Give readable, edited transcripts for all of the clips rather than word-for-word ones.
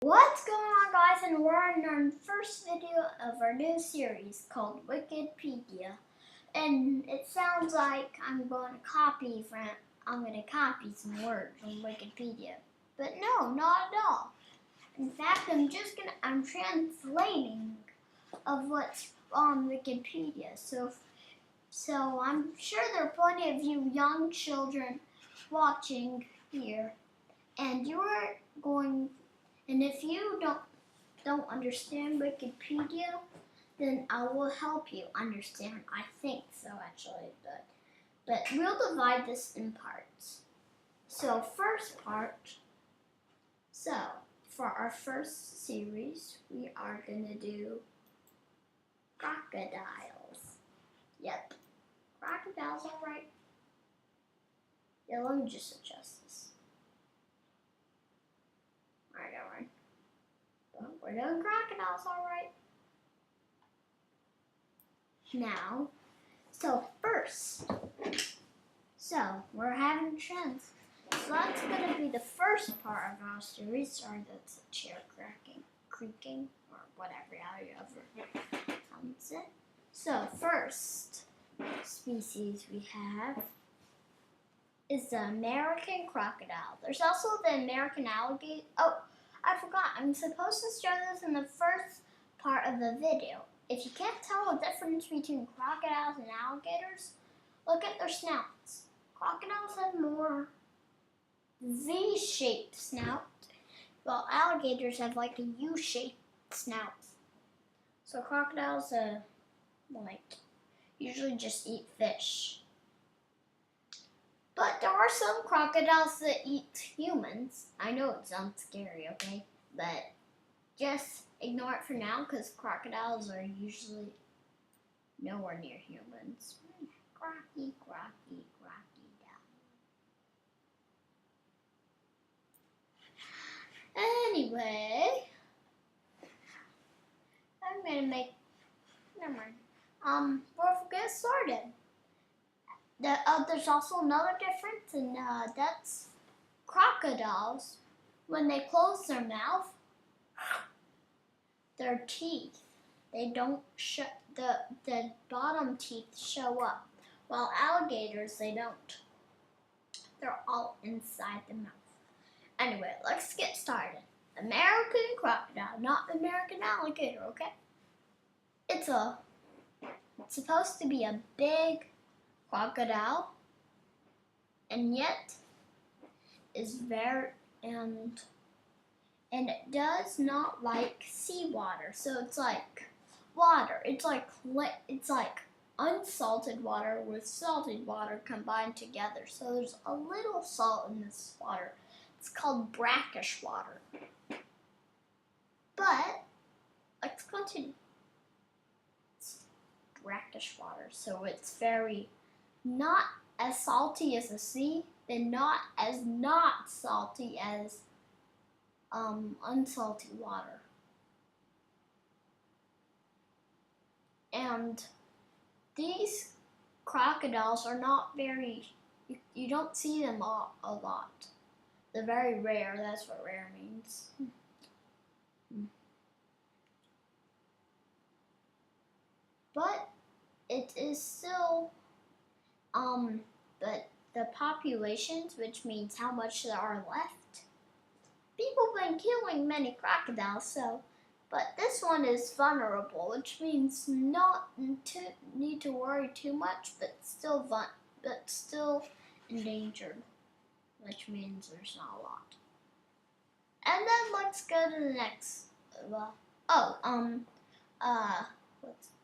What's going on, guys? And we're in our first video of our new series called Wikipedia. And it sounds like I'm going to copy some words from Wikipedia. But no, not at all. In fact, I'm translating of what's on Wikipedia. So I'm sure there are plenty of you young children watching here. And if you don't understand Wikipedia, then I will help you understand. I think so, actually, but we'll divide this in parts. So first part. So for our first series, we are gonna do crocodiles. Yep, crocodiles, all right. Yeah, let me just adjust this. All right. But we're doing crocodiles, all right. Now, we're having trends. So that's going to be the first part of our series. Sorry, that's the chair creaking, or whatever, however comes it. So first species we have is the American crocodile. There's also the American alligator. Oh, I forgot. I'm supposed to show this in the first part of the video. If you can't tell the difference between crocodiles and alligators, look at their snouts. Crocodiles have more V-shaped snout, while alligators have like a U-shaped snout. So crocodiles usually just eat fish. But there are some crocodiles that eat humans. I know it sounds scary, okay? But just ignore it for now, because crocodiles are usually nowhere near humans. Crocky down. Anyway, never mind. We'll get started. There's also another difference, and that's crocodiles, when they close their mouth, their teeth, they don't the bottom teeth show up, while alligators, they don't. They're all inside the mouth. Anyway, let's get started. American crocodile, not American alligator, okay? It's supposed to be a big crocodile, and yet is and it does not like seawater. So it's like water. It's like unsalted water with salted water combined together. So there's a little salt in this water. It's called brackish water. But let's continue. It's brackish water, so it's very not as salty as the sea, then not as not salty as unsalty water. And these crocodiles are not you don't see them a lot. They're very rare. That's what rare means. But it is still but the populations, which means how much there are left. People have been killing many crocodiles, but this one is vulnerable, which means not to need to worry too much, but still endangered, which means there's not a lot. And then let's go to the next.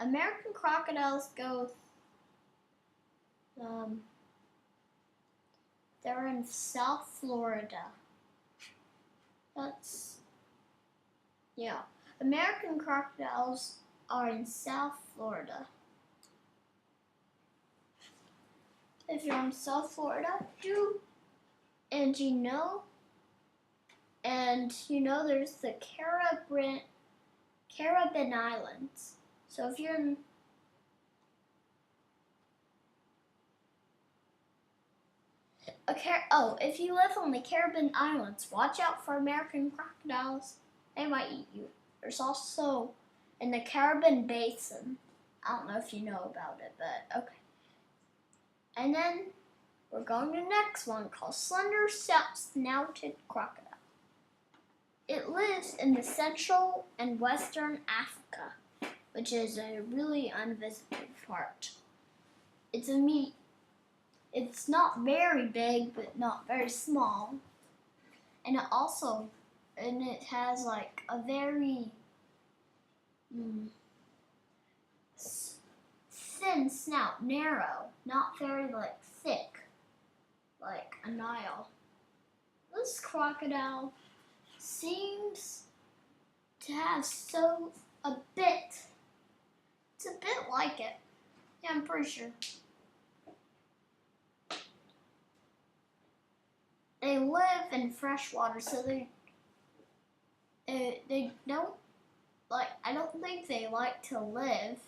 American crocodiles go. They're in South Florida. American crocodiles are in South Florida. If you're in South Florida, there's the Caribbean Islands. So if you're in if you live on the Caribbean Islands, watch out for American crocodiles. they might eat you. There's also in the Caribbean Basin. I don't know if you know about it, but okay. And then we're going to the next one called slender snouted crocodile. It lives in the central and western Africa, which is a really unvisited part. It's not very big, but not very small. And it has like a very thin snout, narrow, not very like thick, like a Nile. This crocodile seems to have it's a bit like it. Yeah, I'm pretty sure. They live in fresh water, so they don't like. I don't think they like to live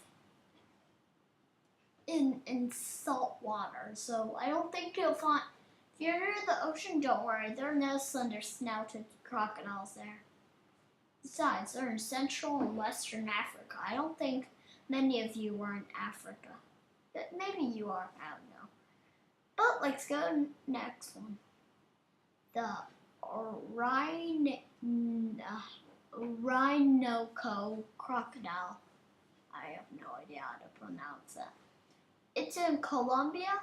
in salt water. So I don't think you'll find. If you're near the ocean, don't worry. There are no slender snouted crocodiles there. Besides, they're in Central and Western Africa. I don't think many of you are in Africa. But maybe you are. I don't know. But let's go to the next one. The Orinoco crocodile. I have no idea how to pronounce that. It's in Colombia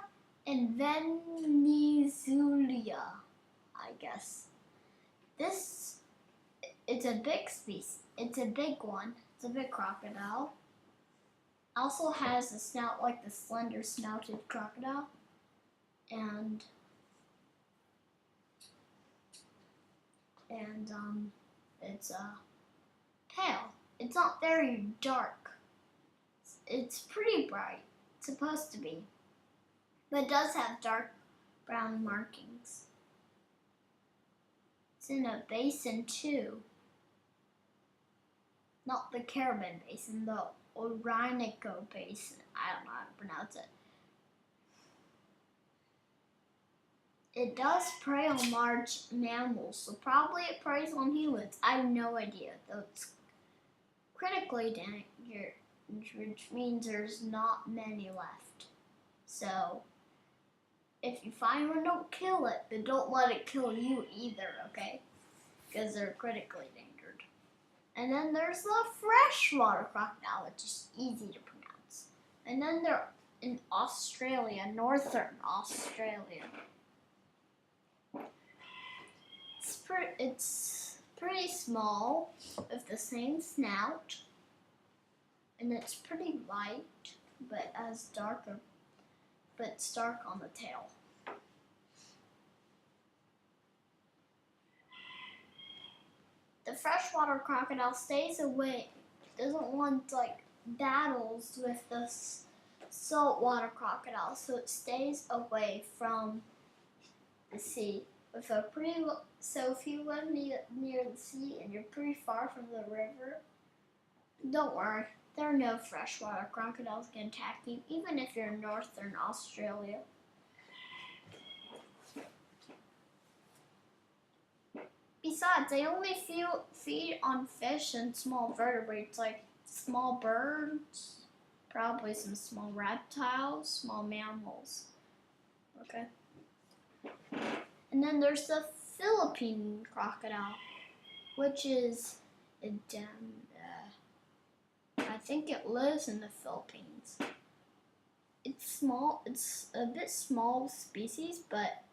and Venezuela, I guess. It's a big species. It's a big one. It's a big crocodile. Also has a snout like the slender snouted crocodile. And it's pale. It's not very dark. It's pretty bright. It's supposed to be. But it does have dark brown markings. It's in a basin too. Not the Caribbean Basin, the Orinoco Basin. I don't know how to pronounce it. It does prey on large mammals, so probably it preys on humans. I have no idea, though it's critically endangered, which means there's not many left. So, if you find one, don't kill it, but don't let it kill you either, okay? Because they're critically endangered. And then there's the freshwater crocodile, which is easy to pronounce. And then they're in Australia, northern Australia. It's pretty small, with the same snout, and it's pretty light, but it's dark on the tail. The freshwater crocodile stays away, doesn't want battles with the saltwater crocodile, so it stays away from the sea. So if you live near the sea and you're pretty far from the river, don't worry, there are no freshwater crocodiles can attack you, even if you're in northern Australia. Besides, they only feed on fish and small vertebrates like small birds, probably some small reptiles, small mammals. Okay. And then there's the Philippine crocodile, which is I think it lives in the Philippines. It's small. It's a bit small species, but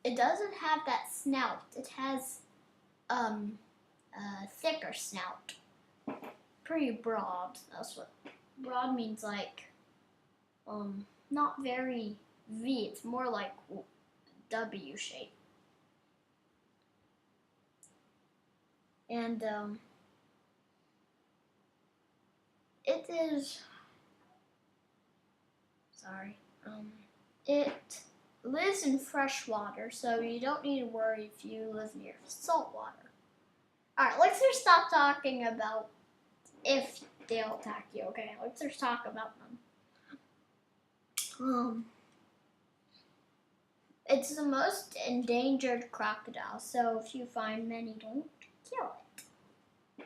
it doesn't have that snout. It has a thicker snout, pretty broad. That's what broad means. Not very V. It's more like W shape. And it lives in fresh water, so you don't need to worry if you live near salt water. Alright, let's just stop talking about if they'll attack you, okay? Let's just talk about them. It's the most endangered crocodile, so if you find many, don't kill it.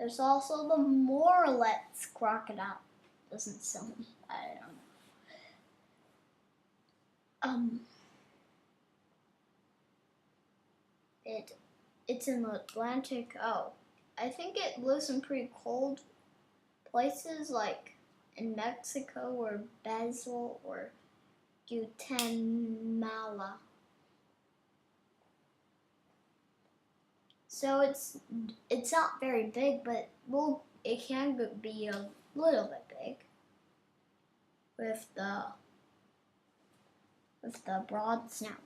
There's also the Morlet's crocodile. Doesn't sound, I don't know. It's in the Atlantic. Oh, I think it lives in pretty cold places like in Mexico or Brazil or Guatemala. So it's not very big, but it can be a little bit big with the broad snout.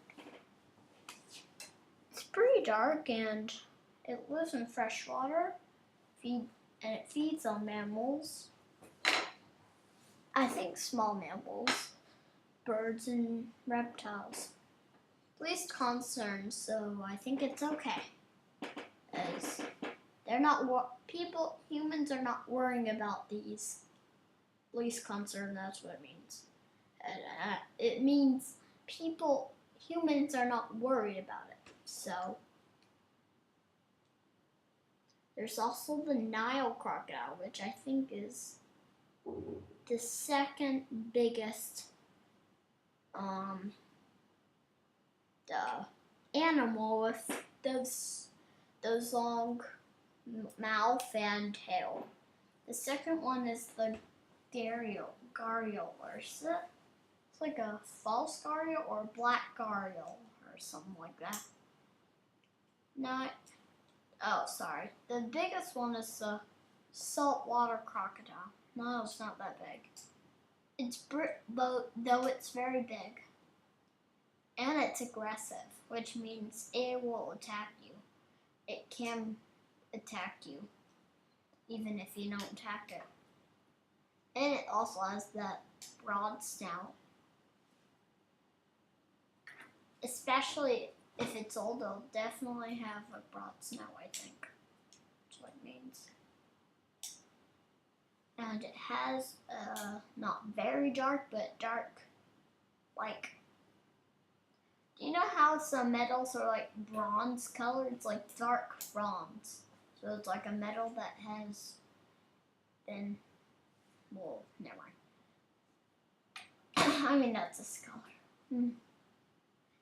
It's pretty dark and it lives in fresh water, and it feeds on mammals. I think small mammals, birds and reptiles. Least concerned, so I think it's okay. As they're not humans are not worrying about these. Least concern, that's what it means. It means humans are not worried about it. So there's also the Nile crocodile, which I think is the second biggest the animal with those long mouth and tail. The second one is the gharial, or is it? It's like a false gharial or black gharial or something like that. Sorry. The biggest one is the saltwater crocodile. No, it's not that big. It's though it's very big. And it's aggressive, which means it will attack you. It can attack you, even if you don't attack it. And it also has that broad snout. Especially if it's old, it'll definitely have a broad snout, I think. That's what it means. And it has not very dark, but dark, like, do you know how some metals are like bronze colored? It's like dark bronze. So it's like a metal that has been, well, never mind. I mean, that's its color.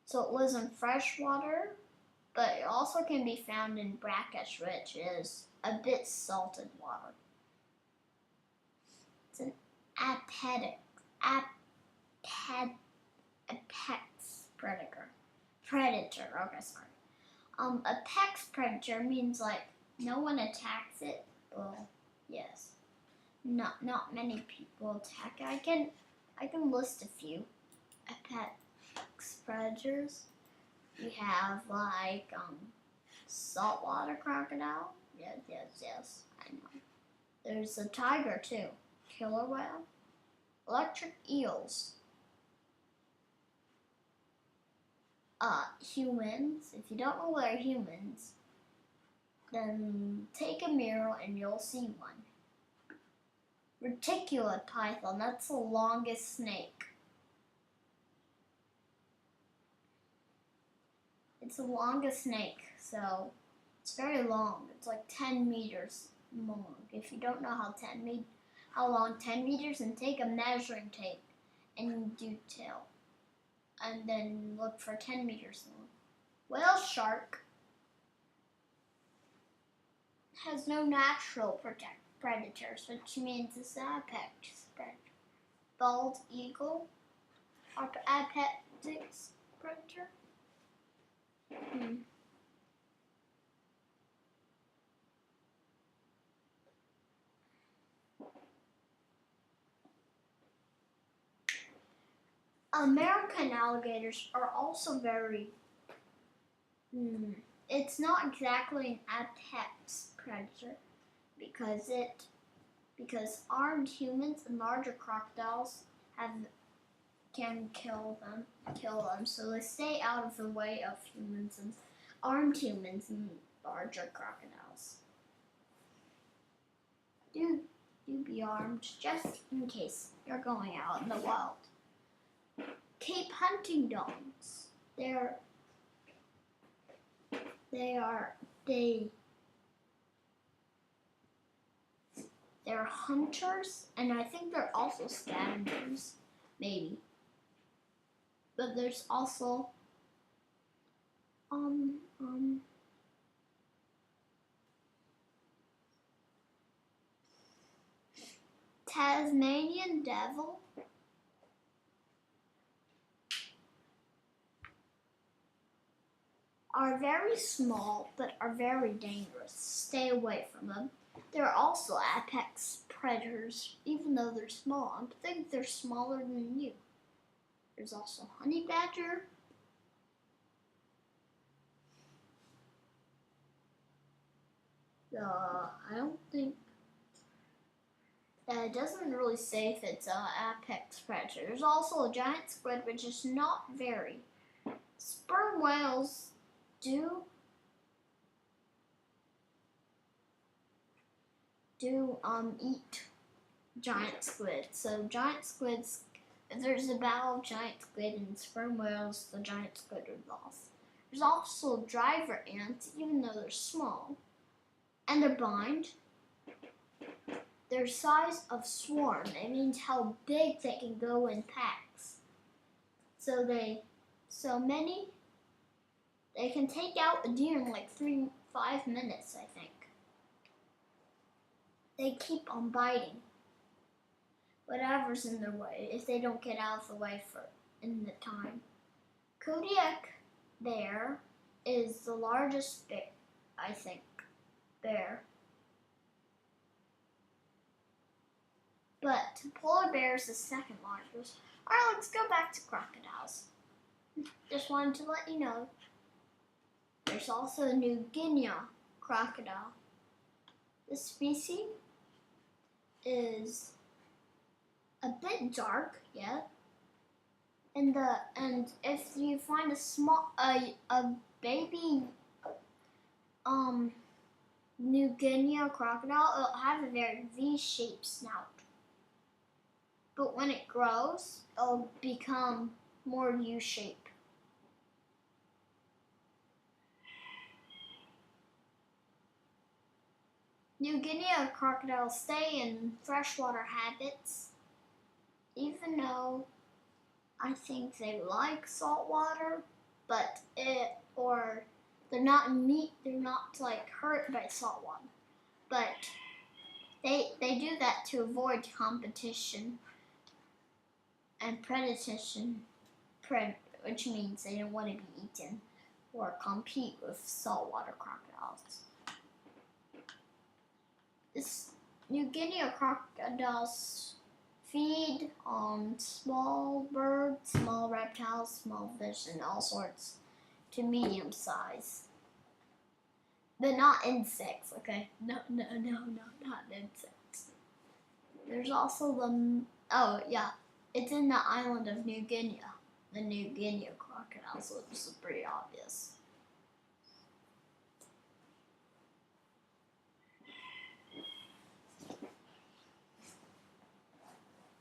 So it lives in fresh water, but it also can be found in brackish, which is a bit salted water. It's an apex predator. Okay, sorry. Apex predator means like no one attacks it. Well, yes. Not many people attack it. I can list a few apex predators. We have like saltwater crocodile. Yes. I know. There's a tiger too. Killer whale. Electric eels. Humans. If you don't know what are humans, then take a mirror and you'll see one. Reticulate python. That's the longest snake. It's the longest snake, so it's very long. It's like 10 meters long. If you don't know how long 10 meters, and take a measuring tape and do tail. And then look for 10 meters long. Whale shark has no natural predators, which means it's an apex predator. Bald eagle, apex predator. American alligators are also very. It's not exactly an apex predator because armed humans and larger crocodiles can kill them. So they stay out of the way of humans and armed humans and larger crocodiles. Do be armed just in case you're going out in the wild. Cape hunting dogs. They're hunters, and I think they're also scavengers, maybe. But there's also Tasmanian devil. Are very small but are very dangerous. Stay away from them. They're also apex predators, even though they're small. I think they're smaller than you. There's also honey badger. I don't think it doesn't really say if it's an apex predator. There's also a giant squid, which is not very. Sperm whales do eat giant squid. So giant squids, if there's a battle of giant squid and sperm whales, the giant squid would lose. There's also driver ants, even though they're small, and they're blind. Their size of swarm, it means how big they can go in packs. They can take out a deer in like 5 minutes, I think. They keep on biting whatever's in their way if they don't get out of the way in the time. Kodiak bear is the largest bear, I think, bear. But polar bear is the second largest. All right, let's go back to crocodiles. Just wanted to let you know. There's also a New Guinea crocodile. This species is a bit dark, yeah. And if you find a baby New Guinea crocodile, it'll have a very V-shaped snout. But when it grows, it'll become more U-shaped. New Guinea crocodiles stay in freshwater habits, even though I think they like salt water, but they're not like hurt by salt water. But they do that to avoid competition and predation, which means they don't want to be eaten or compete with saltwater crocodiles. This New Guinea crocodiles feed on small birds, small reptiles, small fish, and all sorts to medium size. But not insects, okay? No, not insects. There's also it's in the island of New Guinea. The New Guinea crocodile, so this is pretty obvious.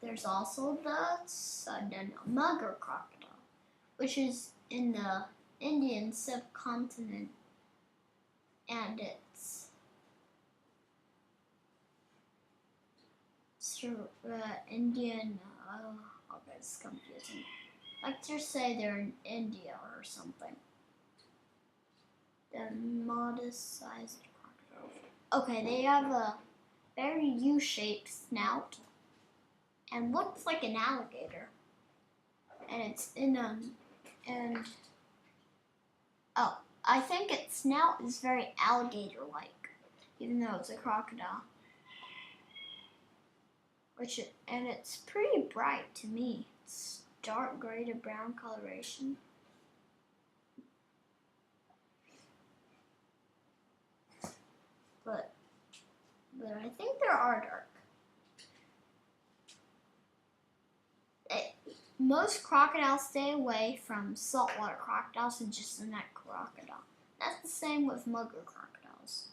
There's also the mugger crocodile, which is in the Indian subcontinent, and it's Indian. Okay, it's confusing. Let's just say they're in India or something. The modest-sized crocodile. Okay, they have a very U-shaped snout and looks like an alligator. And it's I think its snout is very alligator-like, even though it's a crocodile. And it's pretty bright to me. It's dark gray to brown coloration. But I think there are dark. Most crocodiles stay away from saltwater crocodiles and just the neck crocodile. That's the same with mugger crocodiles.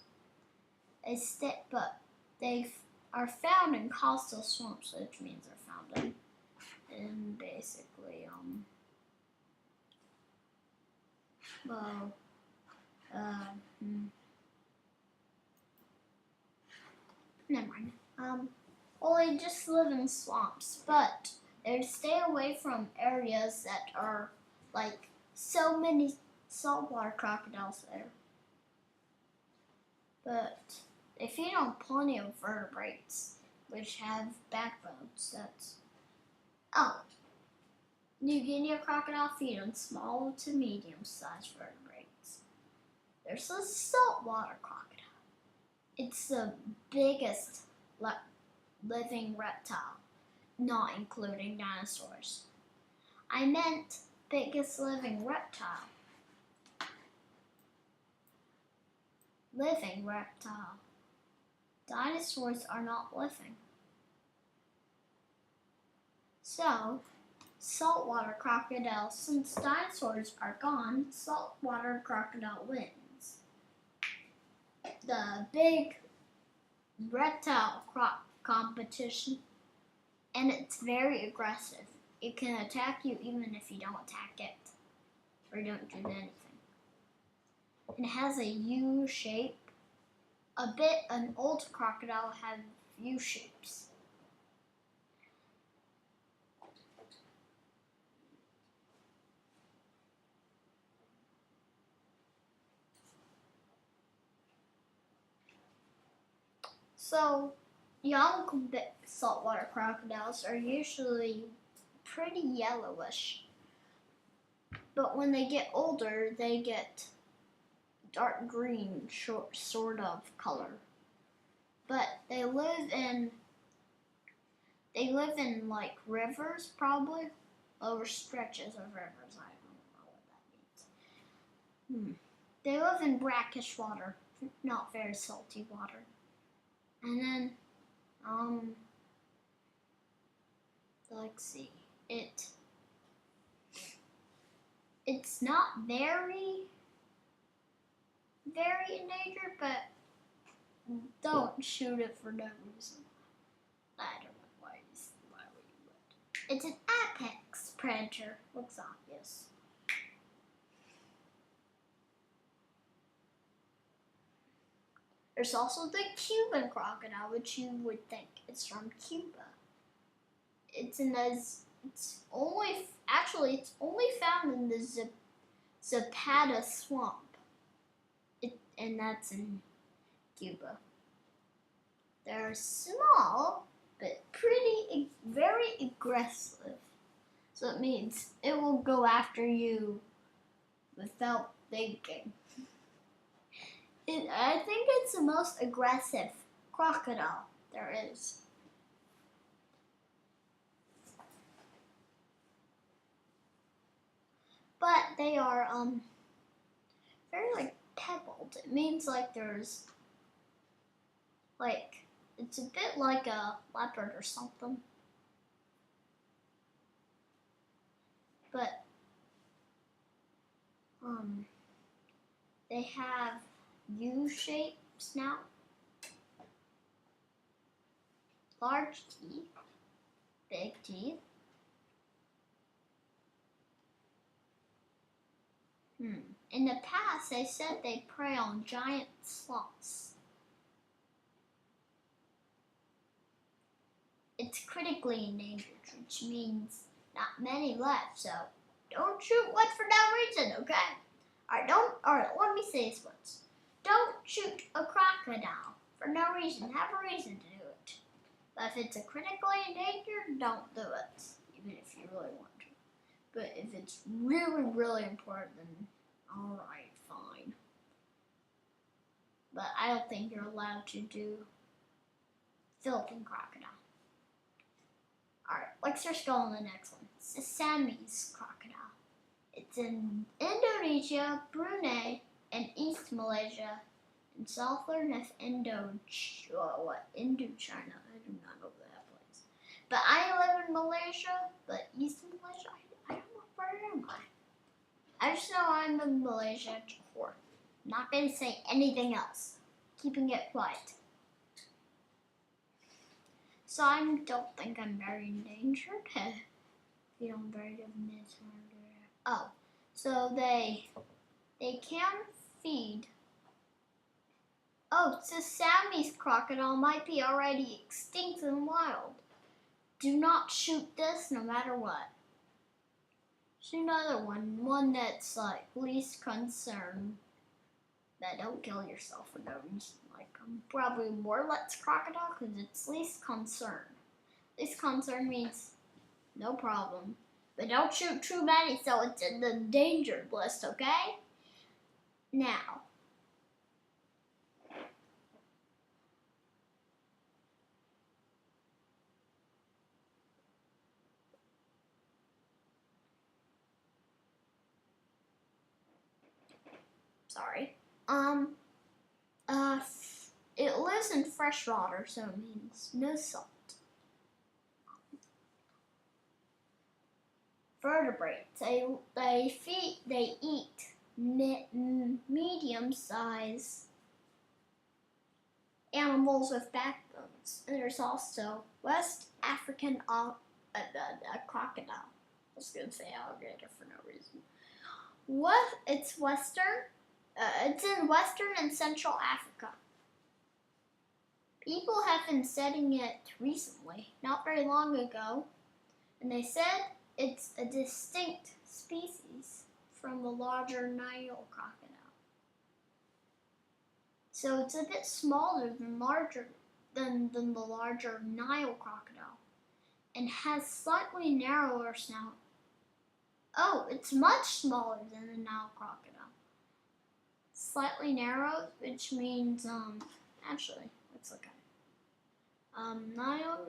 They are found in coastal swamps, which means they're found in basically never mind. Well, they just live in swamps, but they stay away from areas that are like so many saltwater crocodiles there. But they feed on plenty of vertebrates, which have backbones. New Guinea crocodile feed on small to medium-sized vertebrates. There's a saltwater crocodile. It's the biggest living reptile, not including dinosaurs. I meant biggest living reptile. Living reptile. Dinosaurs are not living. So, saltwater crocodile. Since dinosaurs are gone, saltwater crocodile wins. The big reptile competition, and it's very aggressive. It can attack you even if you don't attack it or don't do anything. It has a U shape. An old crocodile have U shapes. So, young saltwater crocodiles are usually pretty yellowish. But when they get older, they get dark green sort of color. But they live in like rivers, probably over stretches of rivers. I don't know what that means. They live in brackish water, not very salty water. And then let's see. It's not very endangered, but don't shoot it for no reason. I don't know why we would. It's an apex predator. Looks obvious. There's also the Cuban crocodile, which you would think it's from Cuba. It's only found in the Zapata swamp. And that's in Cuba. They're small, but very aggressive. So it means it will go after you without thinking. I think it's the most aggressive crocodile there is. But they are very pebbled. It means there's it's a bit like a leopard or something. But they have U-shaped snout, large teeth, big teeth. In the past, they said they prey on giant sloths. It's critically endangered, which means not many left, so don't shoot one for no reason, okay? Alright, let me say this once. Don't shoot a crocodile for no reason. Have a reason to do it. But if it's a critically endangered, don't do it, even if you really want to. But if it's really, really important, then alright, fine. But I don't think you're allowed to do Philippine crocodile. Alright, let's just go on the next one. Siamese crocodile. It's in Indonesia, Brunei, and East Malaysia, and southern of Indochina. I do not know that place. But I live in Malaysia, but East Malaysia, I don't know where am I. I just know I'm in Malaysia, Johor. Not going to say anything else. Keeping it quiet. So I don't think I'm very endangered. You don't very good miss. Oh, so they can feed Oh, Siamese crocodile might be already extinct in the wild. Do not shoot this no matter what. Shoot another one that's like least concern. That don't kill yourself for no reason. Like probably more let's crocodile because it's least concern. Least concern means no problem. But don't shoot too many so it's in the endangered list, okay? Now. Sorry. It lives in fresh water, so it means no salt. Vertebrates. They eat medium-sized animals with backbones. And there's also West African crocodile. I was gonna say alligator for no reason. It's western. It's in Western and Central Africa. People have been studying it recently, not very long ago, and they said it's a distinct species from the larger Nile crocodile. So it's a bit smaller than the larger Nile crocodile, and has slightly narrower snout. Oh, it's much smaller than the Nile crocodile. Slightly narrow, which means actually, let's look at it. Nile.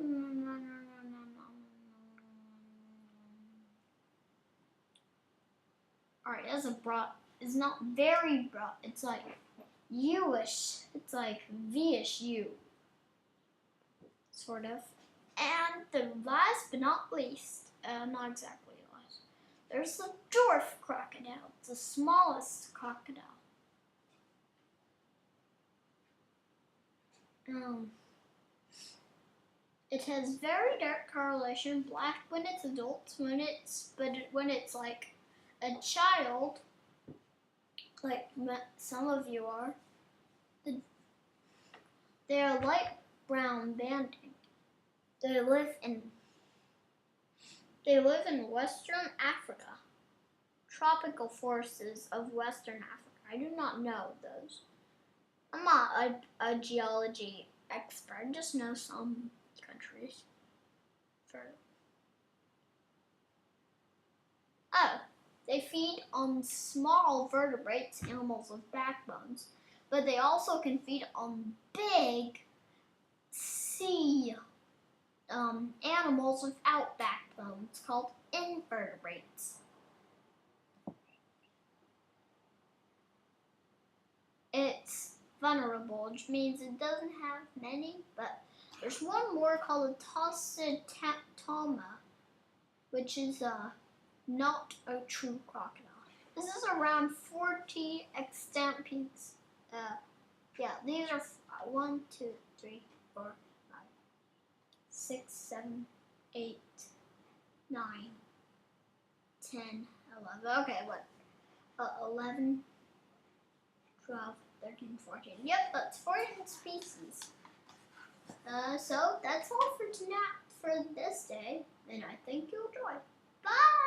Alright, it has a broad. It's not very broad. It's like U-ish. It's like V-ish U. Sort of. And the last but not least, not exactly last, there's the dwarf crocodile. It's the smallest crocodile. It has very dark coloration, black when it's adults, when it's like a child, like some of you are, they're light brown banding. They live in Western Africa, tropical forests of Western Africa. I do not know those. I'm not a geology expert. I just know some countries. They feed on small vertebrates, animals with backbones, but they also can feed on big sea animals without backbones called invertebrates. It's vulnerable, which means it doesn't have many, but there's one more called a Toxitoma, which is not a true crocodile. This is around 40 extant peaks. Yeah, these are 1, 2, 3, 4, 5, 6, 7, 8, 9, 10, 11. Okay, what? 11, 12, 13, 14. Yep, that's 14 species. So that's all for tonight, for this day, and I think you'll enjoy. Bye!